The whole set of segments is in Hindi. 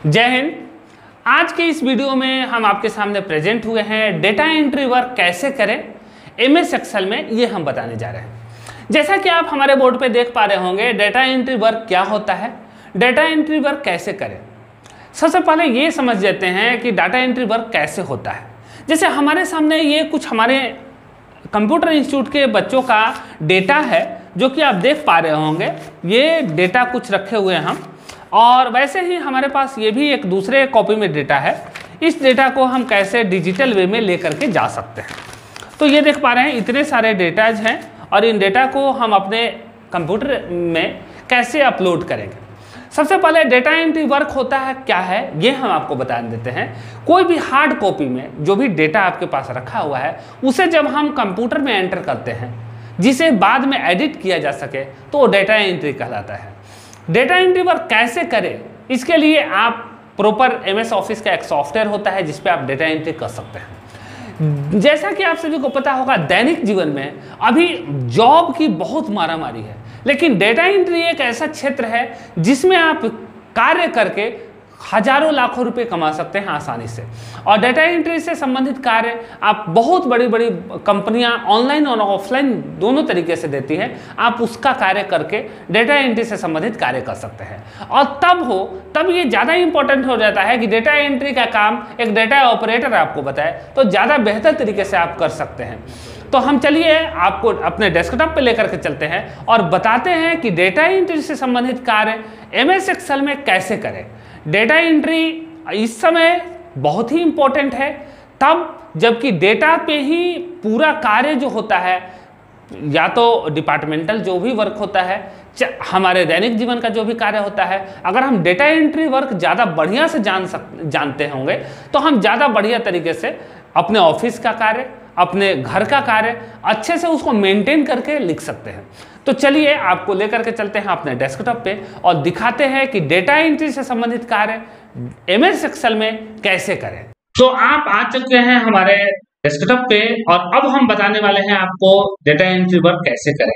जय हिंद। आज के इस वीडियो में हम आपके सामने प्रेजेंट हुए हैं डेटा एंट्री वर्क कैसे करें एमएस एक्सेल में, ये हम बताने जा रहे हैं। जैसा कि आप हमारे बोर्ड पे देख पा रहे होंगे, डेटा एंट्री वर्क क्या होता है, डेटा एंट्री वर्क कैसे करें। सबसे पहले ये समझ लेते हैं कि डाटा एंट्री वर्क कैसे होता है। जैसे हमारे सामने ये कुछ हमारे कंप्यूटर इंस्टीट्यूट के बच्चों का डेटा है जो कि आप देख पा रहे होंगे। ये डेटा कुछ रखे हुए हैं हम, और वैसे ही हमारे पास ये भी एक दूसरे कॉपी में डेटा है। इस डेटा को हम कैसे डिजिटल वे में लेकर के जा सकते हैं। तो ये देख पा रहे हैं इतने सारे डेटाज हैं, और इन डेटा को हम अपने कंप्यूटर में कैसे अपलोड करेंगे। सबसे पहले डेटा एंट्री वर्क होता है क्या है, ये हम आपको बता देते हैं। कोई भी हार्ड कॉपी में जो भी डेटा आपके पास रखा हुआ है, उसे जब हम कंप्यूटर में एंटर करते हैं, जिसे बाद में एडिट किया जा सके, तो वो डेटा एंट्री कहलाता है। डेटा एंट्री वर्क कैसे करें, इसके लिए आप प्रॉपर एमएस ऑफिस का एक सॉफ्टवेयर होता है जिस पे आप डेटा एंट्री कर सकते हैं। जैसा कि आप सभी को पता होगा, दैनिक जीवन में अभी जॉब की बहुत मारामारी है, लेकिन डेटा एंट्री एक ऐसा क्षेत्र है जिसमें आप कार्य करके हजारों लाखों रुपए कमा सकते हैं आसानी से। और डेटा एंट्री से संबंधित कार्य आप बहुत बड़ी बड़ी कंपनियां ऑनलाइन और ऑफलाइन दोनों तरीके से देती हैं। आप उसका कार्य करके डेटा एंट्री से संबंधित कार्य कर सकते हैं। और तब ये ज़्यादा इंपॉर्टेंट हो जाता है कि डेटा एंट्री का काम एक डेटा ऑपरेटर आपको बताए, तो ज़्यादा बेहतर तरीके से आप कर सकते हैं। तो हम चलिए आपको अपने डेस्कटॉप पे लेकर के चलते हैं और बताते हैं कि डेटा एंट्री से संबंधित कार्य एमएस एक्सेल में कैसे करें। डेटा एंट्री इस समय बहुत ही इंपॉर्टेंट है, तब जबकि डेटा पे ही पूरा कार्य जो होता है, या तो डिपार्टमेंटल जो भी वर्क होता है, हमारे दैनिक जीवन का जो भी कार्य होता है, अगर हम डेटा एंट्री वर्क ज़्यादा बढ़िया से जानते होंगे, तो हम ज़्यादा बढ़िया तरीके से अपने ऑफिस का कार्य, अपने घर का कार्य अच्छे से उसको मेंटेन करके लिख सकते हैं। तो चलिए आपको लेकर के चलते हैं अपने डेस्कटॉप पे और दिखाते हैं कि डेटा एंट्री से संबंधित कार्य एमएस एक्सेल में कैसे करें। तो आप आ चुके हैं हमारे डेस्कटॉप पे, और अब हम बताने वाले हैं आपको डेटा एंट्री वर्क कैसे करें।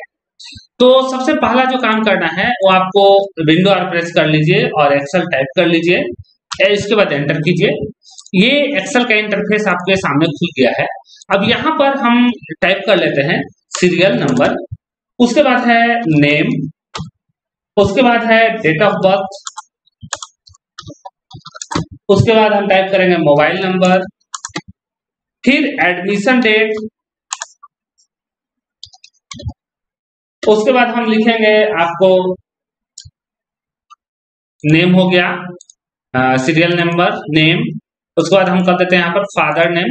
तो सबसे पहला जो काम करना है वो आपको विंडो और प्रेस कर लीजिए और एक्सेल टाइप कर लीजिए। इसके बाद एंटर कीजिए। ये एक्सेल का इंटरफेस आपके सामने खुल गया है। अब यहाँ पर हम टाइप कर लेते हैं सीरियल नंबर, उसके बाद है नेम, उसके बाद है डेट ऑफ बर्थ, उसके बाद हम टाइप करेंगे मोबाइल नंबर, फिर एडमिशन डेट, उसके बाद हम लिखेंगे आपको नेम हो गया, सीरियल नंबर, नेम, उसके बाद हम कर देते हैं यहाँ पर फादर नेम,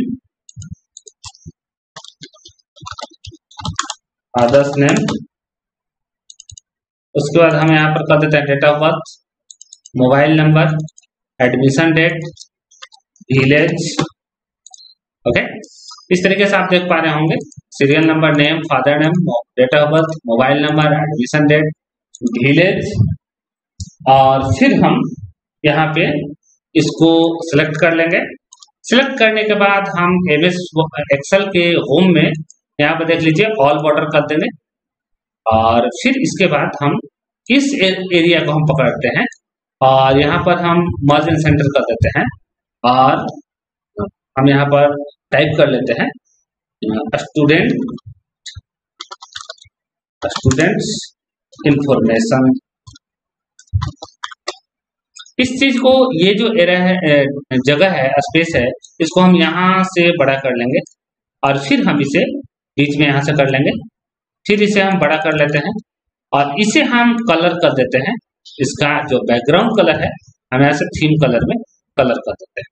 फादर्स नेम, उसके बाद हम यहाँ पर कर देते हैं date of birth, mobile number, admission date, village. Okay, इस तरीके से आप देख पा रहे होंगे serial number, name, father name, date of birth, mobile number, admission date, village. और फिर हम यहाँ पे इसको सिलेक्ट कर लेंगे। सिलेक्ट करने के बाद हम एमएस एक्सेल के होम में यहाँ पे देख लीजिए ऑल बॉर्डर कर देंगे, और फिर इसके बाद हम इस एरिया को हम पकड़ते हैं और यहाँ पर हम मर्ज एंड सेंटर कर देते हैं, और हम यहाँ पर टाइप कर लेते हैं स्टूडेंट्स इंफॉर्मेशन। इस चीज को, ये जो एरिया है, जगह है, स्पेस है, इसको हम यहाँ से बड़ा कर लेंगे, और फिर हम इसे बीच में यहाँ से कर लेंगे, फिर इसे हम बड़ा कर लेते हैं, और इसे हम कलर कर देते हैं। इसका जो बैकग्राउंड कलर है, हम यहाँ से थीम कलर में कलर कर देते हैं।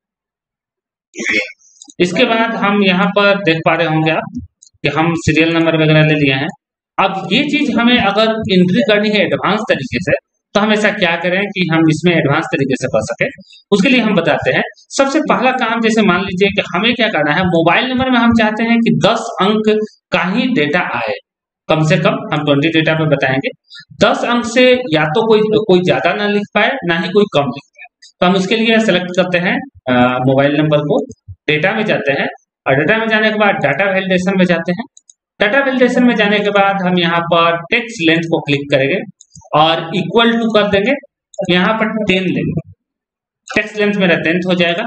इसके बाद हम यहाँ पर देख पा रहे होंगे आप कि हम सीरियल नंबर वगैरह ले लिए हैं। अब ये चीज हमें अगर एंट्री करनी है एडवांस तरीके से, तो हम ऐसा क्या करें कि हम इसमें एडवांस तरीके से कर सके। उसके लिए हम बताते हैं। सबसे पहला काम, जैसे मान लीजिए कि हमें क्या करना है, मोबाइल नंबर में हम चाहते हैं कि 10 अंक का ही डेटा आए, कम से कम हम 20 डेटा पे बताएंगे। 10 अंक से या तो कोई ज्यादा ना लिख पाए, ना ही कोई कम लिख पाए। तो हम इसके लिए सेलेक्ट करते हैं मोबाइल नंबर को, डेटा में जाते हैं, और डेटा में जाने के बाद डाटा वैलिडेशन में जाते हैं। डाटा वैलिडेशन में जाने के बाद हम यहाँ पर टेक्स्ट लेंथ को क्लिक करेंगे और इक्वल टू कर देंगे, यहाँ पर 10 लेंगे। टेक्स्ट लेंथ मेरा 10th हो जाएगा।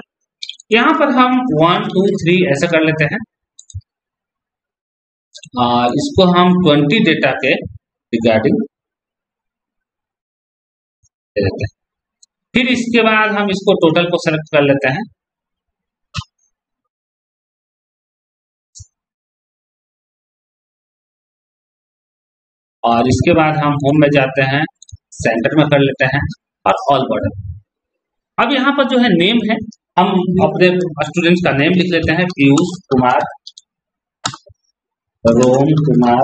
यहाँ पर हम 1 2 3 ऐसा कर लेते हैं और इसको हम 20 डेटा के रिगार्डिंग दे देते हैं। फिर इसके बाद हम इसको टोटल को सेलेक्ट कर लेते हैं। और इसके बाद हम होम में जाते हैं, सेंटर में कर लेते हैं और ऑल बॉर्डर। अब यहाँ पर जो है नेम है, हम अपने स्टूडेंट्स का नेम लिख लेते हैं, पीयूष कुमार, रोम कुमार,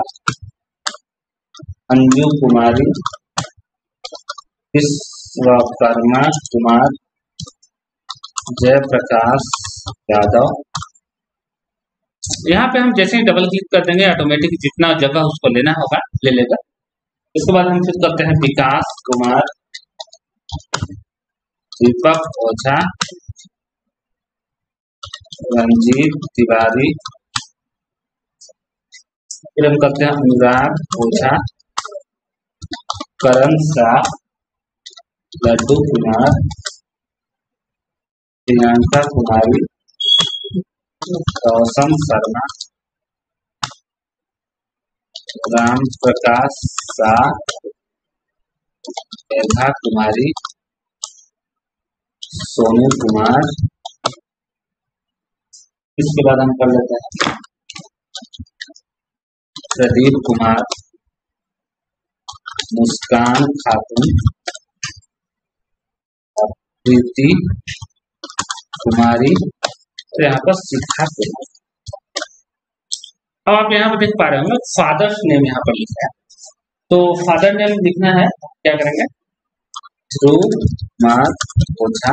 अंजू कुमारी, विश्वकर्मा कुमार, जयप्रकाश यादव। यहाँ पे हम जैसे ही डबल क्लिक कर देंगे ऑटोमेटिक जितना जगह उसको लेना होगा ले लेगा। इसके बाद हम फिर करते हैं विकास कुमार, दीपक ओझा, रंजीत तिवारी, फिर हम करते हैं अनुराग ओझा, करण शाह, लड्डू कुमार, प्रियंका कुमारी, रोशन शर्मा, राम प्रकाश शाह, मेघा कुमारी, सोनू कुमार। इसके बाद हम कर लेते हैं प्रदीप कुमार, मुस्कान खातून, प्रीति कुमारी और यहाँ पर शिखा कुमार। अब आप यहाँ पर देख पा रहे होंगे फादर्स नेम यहाँ पर लिखा है, तो फादर नेम लिखना है, क्या करेंगे ध्रुव कुमार ओझा।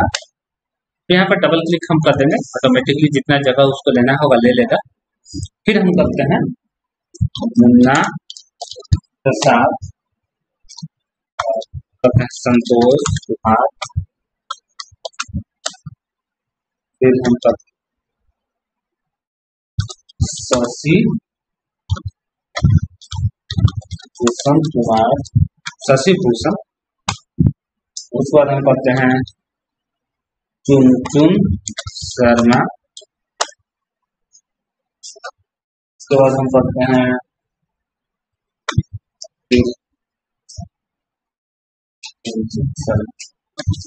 यहाँ पर डबल क्लिक हम कर देंगे, ऑटोमेटिकली जितना जगह उसको लेना होगा ले लेगा। फिर हम करते हैं मुन्ना प्रसाद, करते हैं संतोष कुमार, फिर हम करते शशि भूषण कुमार, शशि भूषण। उसके बाद हम करते हैं चुनचुन शर्मा। उसके बाद हम करते हैं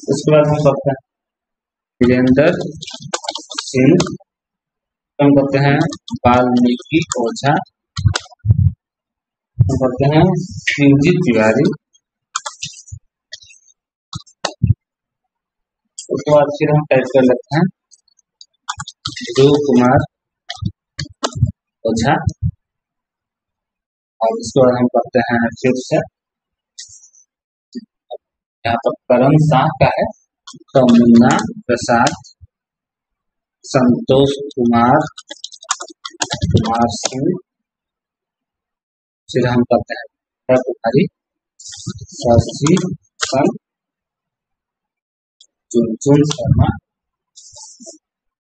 उसके बाद हम करते हैं वीरेंद्र सिंह, हम करते हैं वाल्मीकि ओझा, हम करते हैं शिवजी तिवारी। उसके बाद फिर हम टाइप कर लेते हैं ध्रुव कुमार ओझा और इसके बाद हम करते हैं फिर से यहाँ पर करण शाह का है तो मुन्ना प्रसाद, संतोष कुमार, कुमार सिंह, फिर हम करते हैं कुमारी, शशि भूषण, चुनचुन शर्मा,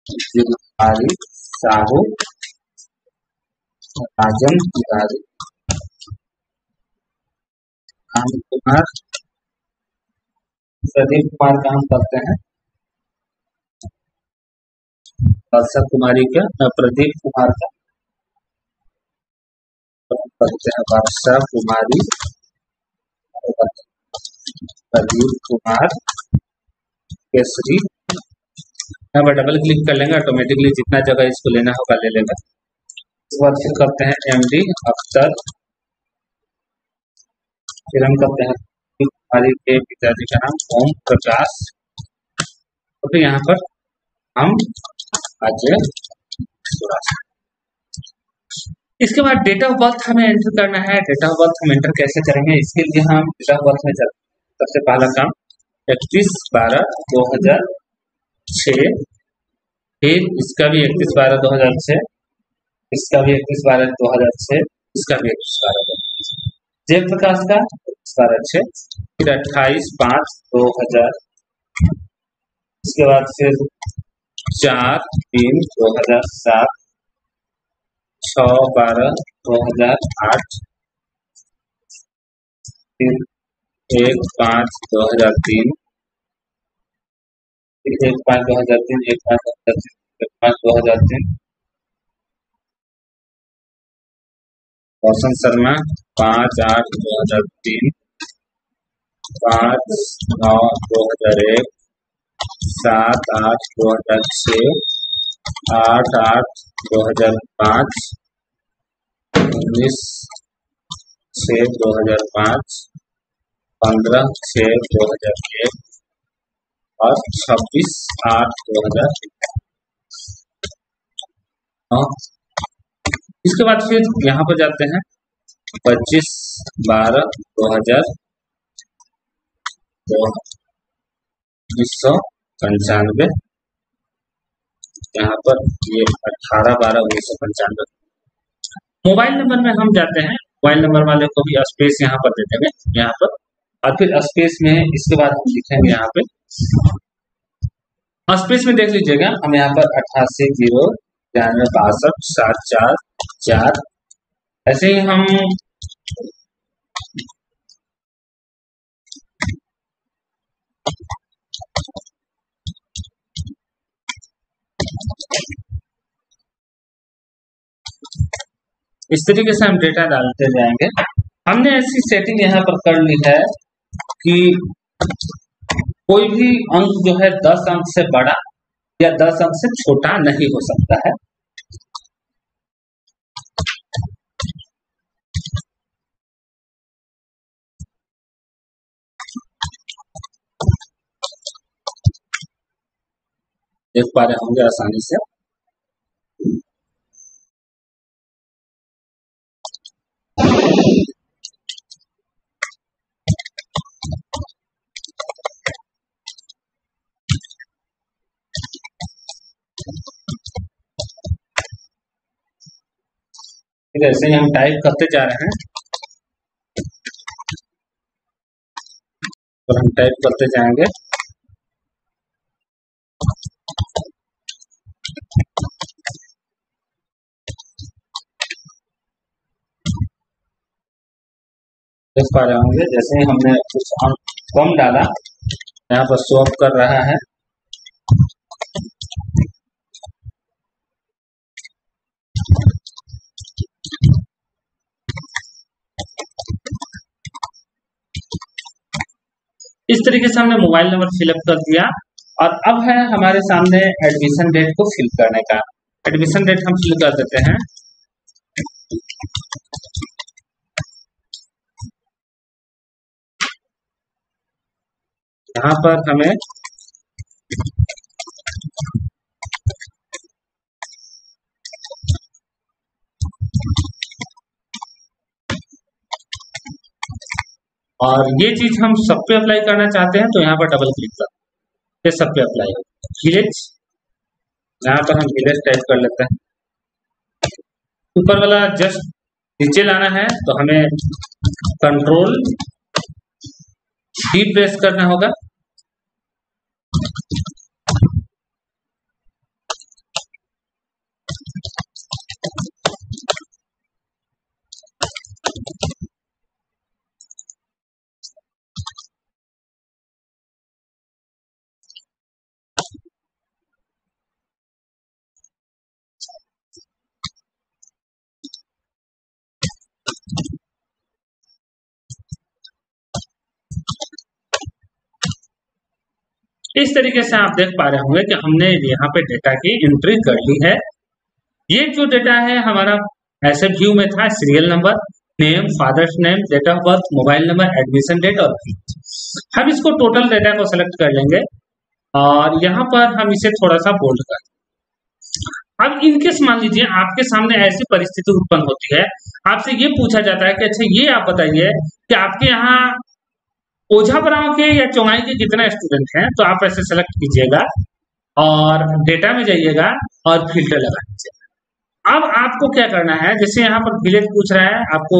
तिवारी साहू, राजन तिवारी, राम कुमार, प्रदीप कुमार का हम करते हैं वर्षा कुमारी का, प्रदीप कुमार का करते हैं वर्षा कुमारी, प्रदीप कुमार केसरी। यहाँ पर डबल क्लिक कर लेंगे, ऑटोमेटिकली जितना जगह इसको लेना होगा ले लेगा। उसके बाद फिर करते हैं एमडी अख्तर, फिर हम करते हैं कुमारी के पिताजी का नाम ओम प्रकाश, तो फिर यहाँ पर हम अजय सुराज। इसके बाद डेट ऑफ बर्थ हमें एंटर करना है। डेट ऑफ बर्थ हम एंटर कैसे करेंगे, इसके लिए हम डेट ऑफ बर्थ में सबसे पहला काम 31/12/2006, फिर इसका भी 31/12/2006, इसका भी 31/12/2006, इसका भी 31/12/2006, जयप्रकाश का 31/12/2006, फिर 28/5/2000, इसके बाद फिर 4/3/2007, 6/12/2008, फिर 1/5/2003, 1/5/2003, 1/5/2003, 1/5/2003। रोशन शर्मा 5/8/2003, 5/9/2001, 7/8/2006, 8/8/2005, 19/6/2005, 15/6/2001 और 26/8/2009। इसके बाद फिर यहाँ पर जाते हैं 25/12/1995। यहाँ पर ये 18/12/1995। मोबाइल नंबर में हम जाते हैं, मोबाइल नंबर वाले को भी स्पेस यहाँ पर दे देंगे यहाँ पर, और फिर स्पेस में इसके बाद हम लिखेंगे यहाँ पे स्पेस में देख लीजिएगा हम यहाँ पर 88/0/92/62/744 ऐसे ही हम इस तरीके से हम डेटा डालते जाएंगे। हमने ऐसी सेटिंग यहाँ पर कर ली है कि कोई भी अंक जो है 10 अंक से बड़ा या 10 अंक से छोटा नहीं हो सकता है। देख पा रहे होंगे आसानी से। ऐसे ही हम टाइप करते जा रहे हैं और हम टाइप करते जाएंगे। देख पा रहे होंगे जैसे ही हमने कुछ अंक कम डाला यहाँ पर शो अप कर रहा है। इस तरीके से हमने मोबाइल नंबर फिलअप कर दिया और अब है हमारे सामने एडमिशन डेट को फिल करने का। एडमिशन डेट हम फिल कर देते हैं। यहाँ पर हमें और ये चीज हम सब पे अप्लाई करना चाहते हैं तो यहाँ पर डबल क्लिक कर सब पे अप्लाई हो। विलेज, यहाँ पर हम विलेज टाइप कर लेते हैं। ऊपर वाला जस्ट नीचे लाना है तो हमें कंट्रोल डी प्रेस करना होगा। इस तरीके से आप देख पा रहे होंगे कि हमने यहाँ पे डेटा की एंट्री कर ली है। ये जो डेटा है हमारा ऐसे व्यू में था, serial number, name, father's name, date of birth, mobile number, admission date और फी। हम इसको टोटल डेटा को सेलेक्ट कर लेंगे और यहाँ पर हम इसे थोड़ा सा बोल्ड कर। अब इनकेस मान लीजिए आपके सामने ऐसी परिस्थिति उत्पन्न होती है, आपसे ये पूछा जाता है कि अच्छा ये आप बताइए कि आपके यहाँ ओझापराव के या चौंगाई के कितने स्टूडेंट हैं, तो आप ऐसे सेलेक्ट कीजिएगा और डेटा में जाइएगा और फिल्टर लगा दीजिएगा। अब आपको क्या करना है, जैसे यहाँ पर विलेज पूछ रहा है, आपको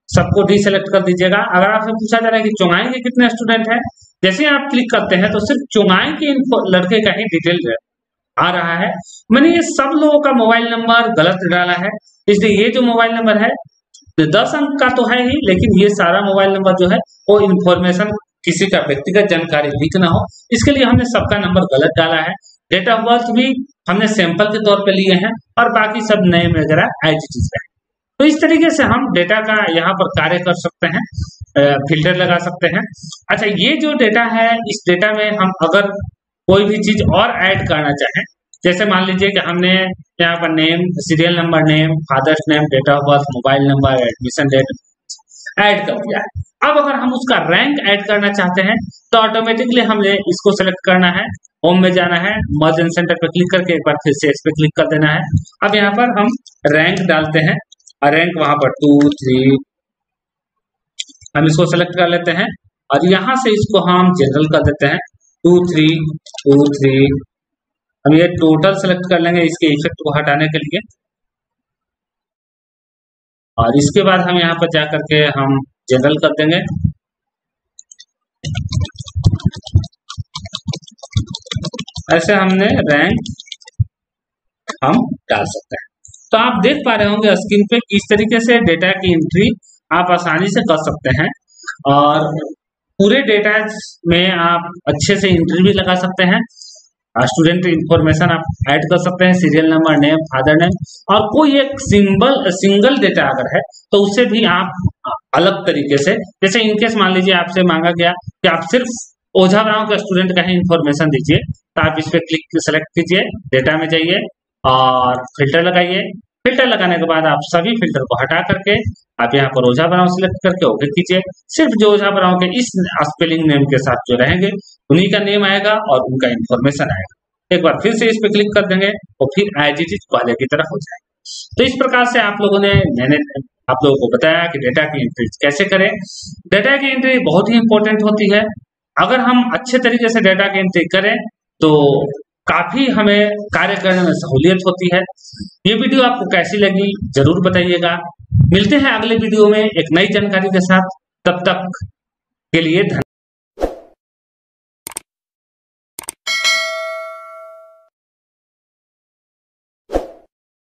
सबको डी सेलेक्ट कर दीजिएगा। अगर आपसे पूछा जा रहा है कि चौंगाई के कितने स्टूडेंट हैं, जैसे आप क्लिक करते हैं तो सिर्फ चौंगाई के लड़के का ही डिटेल आ रहा है। मैंने ये सब लोगों का मोबाइल नंबर गलत डाला है, इसलिए ये जो मोबाइल नंबर है 10 अंक का तो है ही, लेकिन ये सारा मोबाइल नंबर जो है वो इंफॉर्मेशन किसी का व्यक्तिगत जानकारी लीक ना हो, इसके लिए हमने सबका नंबर गलत डाला है। डेट ऑफ बर्थ भी हमने सैंपल के तौर पे लिए हैं और बाकी सब नेम वगैरह एज इट इज है। तो इस तरीके से हम डेटा का यहाँ पर कार्य कर सकते हैं, फिल्टर लगा सकते हैं। अच्छा, ये जो डेटा है, इस डेटा में हम अगर कोई भी चीज और ऐड करना चाहें, जैसे मान लीजिए कि हमने यहाँ पर name, serial number, name, father's name, date of birth, mobile number, admission date add कर दिया है। अब अगर हम उसका रैंक ऐड करना चाहते हैं तो ऑटोमेटिकली हमें इसको सेलेक्ट करना है, होम में जाना है, मर्ज एंड सेंटर पे क्लिक करके एक बार फिर से इस पे क्लिक कर देना है। अब यहाँ पर हम रैंक डालते हैं और रैंक वहां पर 2, 3 हम इसको सेलेक्ट कर लेते हैं और यहाँ से इसको हम जनरल कर देते हैं 2, 3, 2, 3। हम ये टोटल सेलेक्ट कर लेंगे इसके इफेक्ट को हटाने के लिए और इसके बाद हम यहाँ पर जा करके हम जनरल कर देंगे। ऐसे हमने रैंक हम डाल सकते हैं। तो आप देख पा रहे होंगे स्क्रीन पे किस तरीके से डेटा की एंट्री आप आसानी से कर सकते हैं और पूरे डेटा में आप अच्छे से एंट्री भी लगा सकते हैं। स्टूडेंट इंफॉर्मेशन आप ऐड कर सकते हैं, serial number, name, father name, और कोई एक सिंगल डेटा अगर है तो उसे भी आप अलग तरीके से, जैसे इनकेस मान लीजिए आपसे मांगा गया कि आप सिर्फ ओझा गांव के स्टूडेंट का ही इंफॉर्मेशन दीजिए, तो आप इस पे क्लिक सेलेक्ट कीजिए, डेटा में जाइए और फिल्टर लगाइए। फिल्टर लगाने के बाद आप सभी फिल्टर को हटा करके आप यहाँ पर ओझा बनाओ सिलेक्ट करके ओके कीजिए। सिर्फ जो ओझा बनाओ के इस स्पेलिंग नेम के साथ जो रहेंगे उन्हीं का नेम आएगा और उनका इंफॉर्मेशन आएगा। एक बार फिर से इस पे क्लिक कर देंगे और फिर एज इट इज पहले की तरह हो जाएगा। तो इस प्रकार से आप लोगों ने, मैंने आप लोगों को बताया कि डेटा की एंट्री कैसे करें। डेटा की एंट्री बहुत ही इंपॉर्टेंट होती है। अगर हम अच्छे तरीके से डेटा की एंट्री करें तो काफी हमें कार्य करने में सहूलियत होती है। ये वीडियो आपको कैसी लगी जरूर बताइएगा। मिलते हैं अगले वीडियो में एक नई जानकारी के साथ, तब तक के लिए धन्यवाद।